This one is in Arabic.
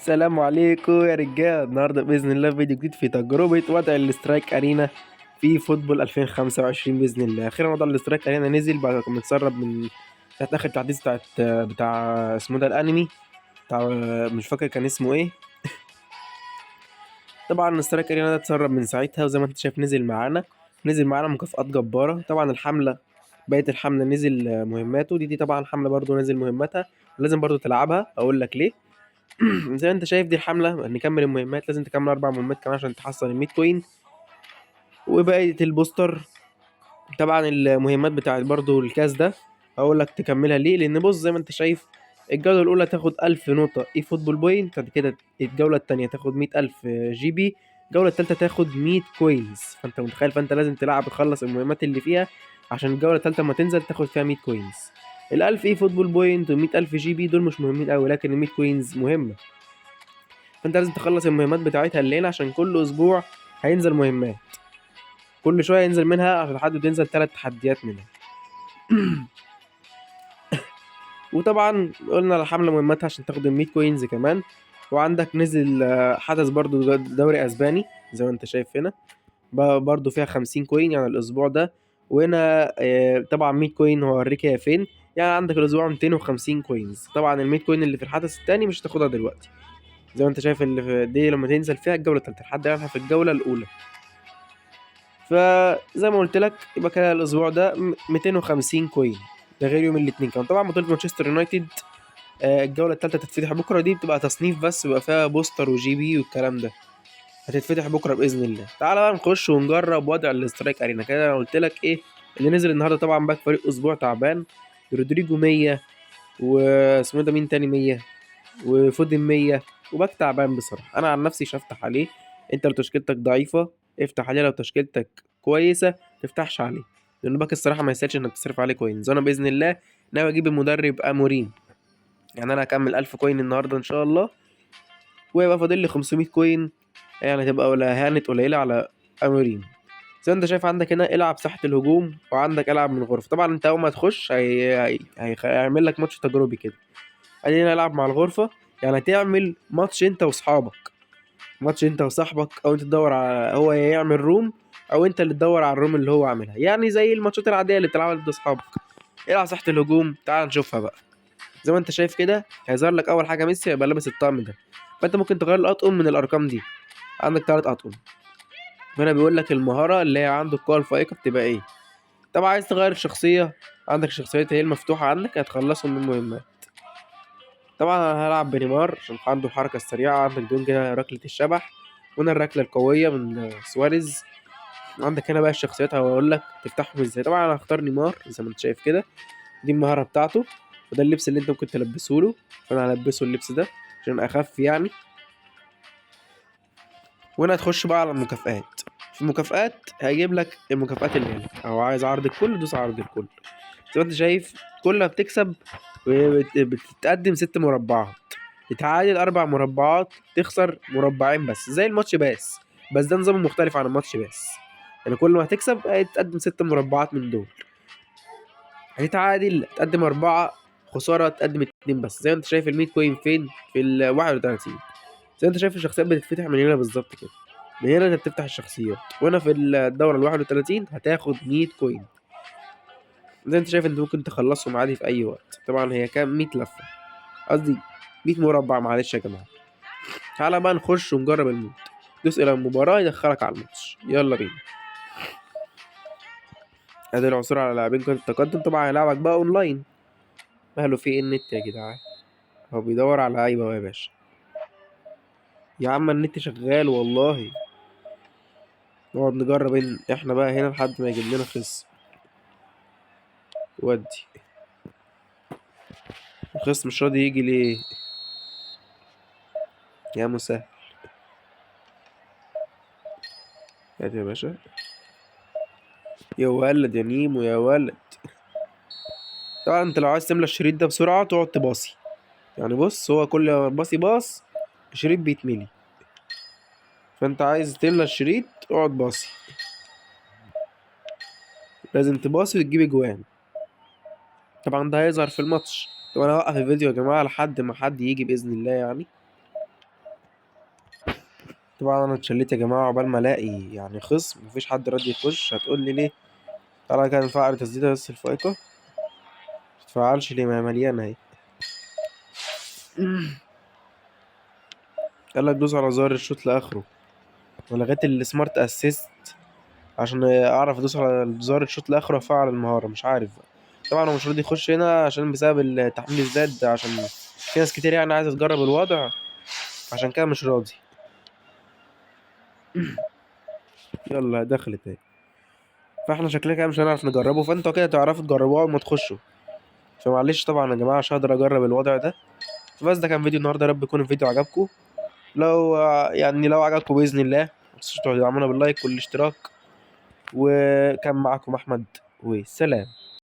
السلام عليكم يا رجال. النهارده باذن الله فيديو جديد في تجربه وضع الاسترايك ارينا في فوتبول 2025 باذن الله. اخيرا وضع الاسترايك ارينا نزل بعد ما كان متسرب من ساعه اخر تحديث بتاع اسمه ده الانمي بتاع، مش فاكر كان اسمه ايه. طبعا الاسترايك ارينا ده اتسرب من ساعتها، وزي ما انت شايف نزل معانا مكافآت جباره. طبعا بقية الحملة نزل مهماته دي طبعا حملة برضو نزل مهمتها، لازم برضو تلعبها. اقول لك ليه. زي ما انت شايف دي الحملة، نكمل المهمات، لازم تكمل 4 مهمات كمان عشان تحصل ال100 كوين وبقية البوستر. طبعا المهمات بتاعت برضو الكاس ده هقول لك تكملها ليه، لان بص زي ما انت شايف الجولة الأولى تاخد 1000 نقطة اي فوتبول بوينت، بعد كده الجولة التانية تاخد 100,000 جي بي، الجولة التالتة تاخد 100 كوينز. فانت متخيل، فانت لازم تلعب تخلص المهمات اللي فيها عشان الجولة التالتة لما تنزل تاخد فيها 100 كوينز. ال1000 اي فوتبول بوينت و100,000 جي بي دول مش مهمين قوي، لكن ال 100 كوينز مهمة. فانت لازم تخلص المهمات بتاعتها الليلة عشان كل اسبوع هينزل مهمات، كل شوية ينزل منها عشان لحد تنزل 3 تحديات منها. وطبعا قلنا الحملة مهمتها عشان تاخد ال100 كوينز كمان. وعندك نزل حدث برضو دوري اسباني زي ما انت شايف هنا، برضو فيها 50 كوين يعني الاسبوع ده. وهنا طبعا 100 كوين هوريك هي فين. يعني عندك الاسبوع 250 كوينز. طبعا ال 100 كوين اللي في الحدث التاني مش هتاخدها دلوقتي، زي ما انت شايف اللي في دي لما تنزل فيها الجولة التالتة، لحد يلعبها في الجولة الأولى. فزي ما قلت لك يبقى كده الأسبوع ده 250 كوين، ده غير يوم الاثنين كمان. طبعا بطولة مانشستر يونايتد الجولة التالتة تتفتح بكرة، دي بتبقى تصنيف بس، بيبقى فيها بوستر وجي بي والكلام ده، هتتفتح بكرة بإذن الله. تعالى بقى نخش ونجرب وضع الاسترايك أرينا. كده أنا قلت لك إيه اللي نزل النهاردة. طبعا باك فريق أسبوع تعبان، رودريجو 100، واسمه ده مين تاني 100، وفودن 100، وباك تعبان بصراحة. أنا عن نفسي مش هفتح عليه. أنت لو تشكيلتك ضعيفة افتح عليه، لو تشكيلتك كويسة متفتحش عليه، لأن باك الصراحة ما يستاهلش إنك تصرف عليه كوينز. أنا بإذن الله ناوي أجيب المدرب أموريم، يعني أنا هكمل 1000 كوين النهاردة إن شاء الله، ويبقى فاضل لي 500 كوين، يعني تبقى ولا هانت قليلة على أموريم. زي ما انت شايف عندك هنا العب ساحة الهجوم، وعندك العب من الغرفة. طبعا انت اول ما تخش هيعمل لك ماتش تجربي كده. ادينا العب مع الغرفة، يعني هتعمل ماتش انت واصحابك، ماتش انت وصاحبك، او انت تدور على هو يعمل روم، او انت اللي تدور على الروم اللي هو عاملها، يعني زي الماتشات العادية اللي بتلعبها ضد اصحابك. العب ساحة الهجوم، تعال نشوفها بقى. زي ما انت شايف كده هيظهر لك اول حاجة ميسي هيبقى لابس الطقم ده، فانت ممكن تغير الاطقم من الارقام دي. عندك 3 اطقم. هنا بيقول لك المهارة اللي هي عنده القوة الفائقة بتبقى ايه. طبعا عايز تغير الشخصية، عندك شخصيات هي المفتوحة عندك هتخلصهم من المهمات. طبعا انا هلعب بنيمار عشان عنده الحركة السريعة. عندك دون كده ركلة الشبح، وهنا الركلة القوية من سواريز. عندك هنا بقى الشخصيات هقول لك تفتحهم ازاي. طبعا انا هختار نيمار زي ما انت شايف كده، دي المهارة بتاعته، وده اللبس اللي انت ممكن تلبسه له، فانا هلبسه اللبس ده عشان اخف يعني. وهنا تخش بقى على المكافآت. في المكافآت هيجيب لك المكافآت اللي هنا، او عايز عرض الكل دوس عرض الكل. زي ما انت شايف كل ما بتكسب بتتقدم 6 مربعات، تتعادل 4 مربعات، تخسر مربعين بس زي الماتش بس ده نظام مختلف عن الماتش يعني كل ما هتكسب هتقدم 6 مربعات من دول، هتتعادل تقدم 4، خسارة تقدم 2 بس. زي ما انت شايف ال100 كوين فين في ال31. زي ما انت شايف الشخصيات بتتفتح من هنا بالظبط كده، من هنا انت بتفتح الشخصيات، وهنا في الدورة ال31 هتاخد 100 كوين. زي انت شايف انت ممكن تخلصهم عادي في اي وقت. طبعا هي كام 100 لفة، قصدي 100 مربع، معلش يا جماعة. تعالى بقى نخش ونجرب المود. دوس الى المباراة يدخلك على الماتش، يلا بينا. ادي العثور على لاعبين كرة التقدم. طبعا هيلعبك بقى اونلاين، ماله في النت يا جدعان، هو بيدور على لعيبة اهو يا باشا. يا عم النت شغال والله. نقعد نجرب احنا بقى هنا لحد ما يجيب لنا خصم. ودي الخصم مش راضي يجي ليه يا مسهل. هات يا باشا، يا ولد يا نيمو يا ولد. طبعا انت لو عايز تملى الشريط ده بسرعة تقعد تباصي، يعني بص هو كل ما باصي باص الشريط بيتملي، فانت عايز تملى الشريط اقعد باصي، لازم تباصي وتجيب اجوان. طبعا ده هيظهر في الماتش. طب انا هوقف الفيديو يا جماعة لحد ما حد يجي بإذن الله يعني. طبعا انا اتشليت يا جماعه عقبال ما الاقي يعني خصم، مفيش حد راضي يخش. هتقول لي ليه؟ تعالى كده نفعل تسديده بس الفائقه. متفعلش ليه؟ ما هي مليانه اهي. قال لك دوس على زر الشوط لاخره. ولغيت السمارت اسيست عشان اعرف ادوس على زر الشوط لاخره وافعل المهاره. مش عارف بقى. طبعا هو مش راضي يخش هنا عشان بسبب التحميل الزاد، عشان في ناس كتير يعني عايزه تجرب الوضع، عشان كده مش راضي. يلا دخلت اهي. فاحنا شكلنا كده مش هنعرف نجربه، فانتوا كده تعرفوا تجربوه اول ما تخشوا. فمعلش طبعا يا جماعه مش هقدر اجرب الوضع ده. بس ده كان فيديو النهارده، يا رب يكون الفيديو عجبكم. لو يعني لو عجبكم باذن الله متنسوش تدعمونا باللايك والاشتراك. وكان معكم احمد، وسلام.